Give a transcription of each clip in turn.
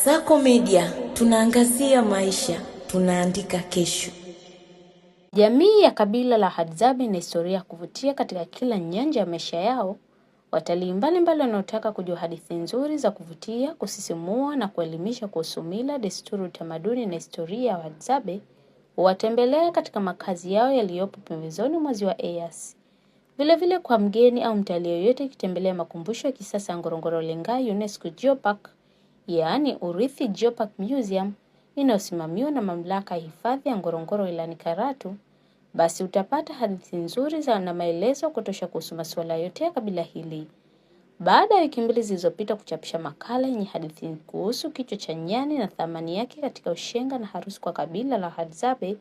Kasako Media, tunaangazia maisha, tunaandika kesho. Jamii ya kabila la Hadzabe ina historia ya kuvutia katika kila nyanja ya maisha yao. Watalii mbalimbali wanaotaka kujua hadithi nzuri za kuvutia, kusisimua na kuelimisha kuhusu mila, desturi, utamaduni na historia ya Hadzabe huwatembelea katika makazi yao yaliyopo pembezoni mwa Ziwa Eyasi. Vilevile kwa mgeni au mtalii yeyote kitembelea makumbusho ya kisasa ya Ngorongoro Lengai UNESCO Geopark, yaani Urithi Geopark Museum, inayosimamiwa na mamlaka ya hifadhi ya Ngorongoro wilayani Karatu, basi utapata hadithi nzuri na maelezo kutosha kuhusu masuala yote ya kabila hili. Baada ya wiki mbili zilizopita kuchapisha makala yenye hadithi kuhusu kichwa cha nyani na thamani yake katika ushenga na harusi kwa kabila la Hadzabe,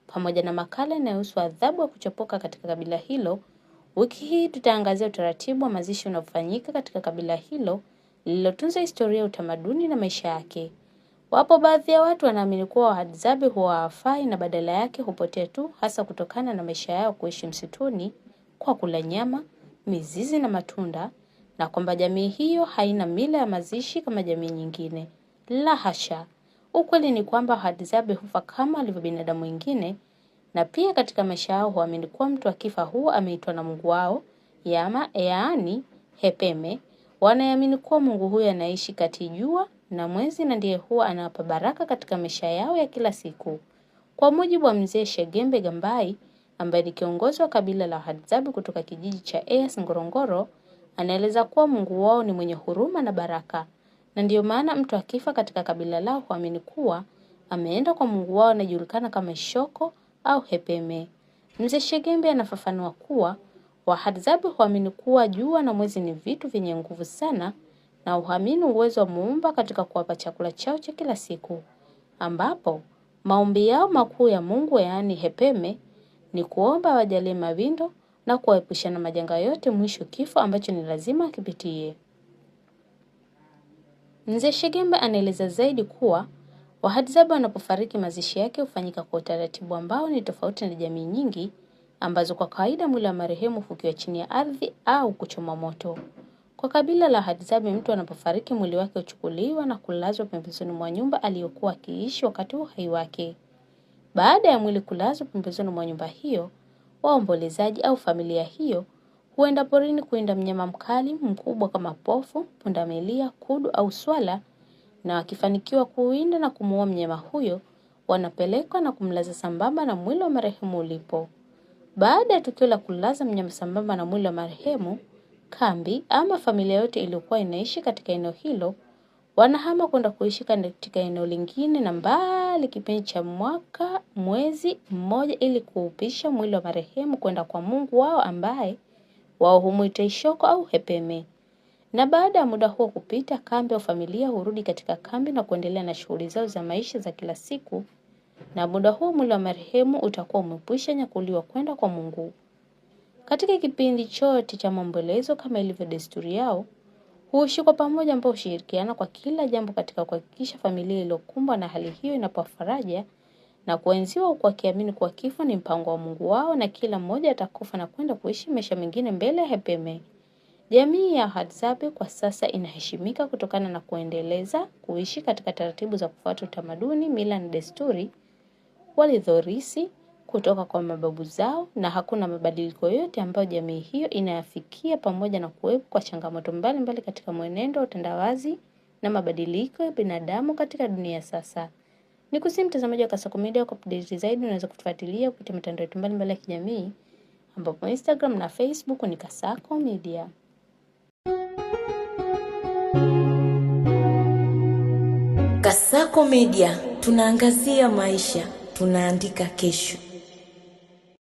pamoja na makala inayohusu adhabu ya kuchopoka katika kabila hilo, wiki hii tutaangazia utaratibu wa mazishi unaofanyika katika kabila hilo lililotunza historia, utamaduni na maisha yake. Wapo baadhi ya watu wanaamini kuwa Hadzabe huwa hawafai na badala yake hupotea tu, hasa kutokana na maisha yao kuishi msituni kwa kula nyama, mizizi na matunda, na kwamba jamii hiyo haina mila ya mazishi kama jamii nyingine. La hasha. Ukweli ni kwamba Hadzabe hufa kama alivyo binadamu wengine, na pia katika maisha yao huamini kuwa mtu akifa huwa ameitwa na Mungu wao, yaani Hepeme. Wanaamini kuwa Mungu huyo anaishi kati jua na mwezi na ndiye huwa anawapa baraka katika maisha yao ya kila siku. Kwa mujibu wa Mzee Shegembe Gambai, ambaye ni kiongozi wa kabila la Hadzabe kutoka kijiji cha Eyasi Ngorongoro, anaeleza kuwa Mungu wao ni mwenye huruma na baraka, na ndiyo maana mtu akifa katika kabila lao huamini kuwa ameenda kwa Mungu wao anajulikana kama Shoko au Hepeme. Mzee Shegembe anafafanua kuwa Wahadzabe huamini kuwa jua na mwezi ni vitu vyenye nguvu sana, na huamini uwezo wa Muumba katika kuwapa chakula chao cha kila siku, ambapo maombi yao makuu ya Mungu yaani Hepeme ni kuomba wajalie mawindo na kuwaepusha na majanga yote, mwisho kifo ambacho ni lazima kipitie. Mzee Shegembe anaeleza zaidi kuwa Wahadzabe wanapofariki mazishi yake hufanyika kwa utaratibu ambao ni tofauti na jamii nyingi ambazo kwa kawaida mwili wa marehemu hufukiwa chini ya ardhi au kuchoma moto. Kwa kabila la Hadzabe, mtu anapofariki mwili wake huchukuliwa na kulazwa pembezoni mwa nyumba aliyokuwa akiishi wakati wa uhai wake. Baada ya mwili kulazwa pembezoni mwa nyumba hiyo, waombolezaji au familia hiyo huenda porini kuinda mnyama mkali mkubwa kama pofu, pundamilia, kudu au swala, na wakifanikiwa kuwinda na kumuua mnyama huyo, wanapelekwa na kumlaza sambamba na mwili wa marehemu ulipo. Baada ya tukio la kulaza mnyama sambamba na mwili wa marehemu, kambi ama familia yote iliyokuwa inaishi katika eneo hilo wanahama kwenda kuishi katika eneo lingine na mbali kipindi cha mwezi mmoja ili kuupisha mwili wa marehemu kwenda kwa Mungu wao ambaye wao humuita Shoko au Hepeme. Na baada ya muda huo kupita, kambi au familia hurudi katika kambi na kuendelea na shughuli zao za maisha za kila siku, na muda huo mwili wa marehemu utakuwa umekwisha nyakuliwa kwenda kwa Mungu. Katika kipindi chote cha maombolezo, kama ilivyo desturi yao, huishi kwa pamoja ambao hushirikiana kwa kila jambo katika kuhakikisha familia iliyokumbwa na hali hiyo inapata faraja na kuenziwa, kwa kiamini kuwa kifo ni mpango wa Mungu wao na kila mmoja atakufa na kwenda kuishi maisha mengine mbele ya Hepeme. Jamii ya Hadzabe kwa sasa inaheshimika kutokana na kuendeleza kuishi katika taratibu za kufuata utamaduni, mila na desturi walidhorisi kutoka kwa mababu zao, na hakuna mabadiliko yote ambayo jamii hiyo inayafikia, pamoja na kuwepo kwa changamoto mbalimbali katika mwenendo, utandawazi na mabadiliko ya binadamu katika dunia sasa. Nikusihi mtazamaji wa Kasako Media, kwa update zaidi unaweza kutufuatilia kupitia mitandao yetu mbalimbali ya kijamii, ambapo Instagram na Facebook ni Kasako Media. Kasako Media, tunaangazia maisha, tunaandika kesho.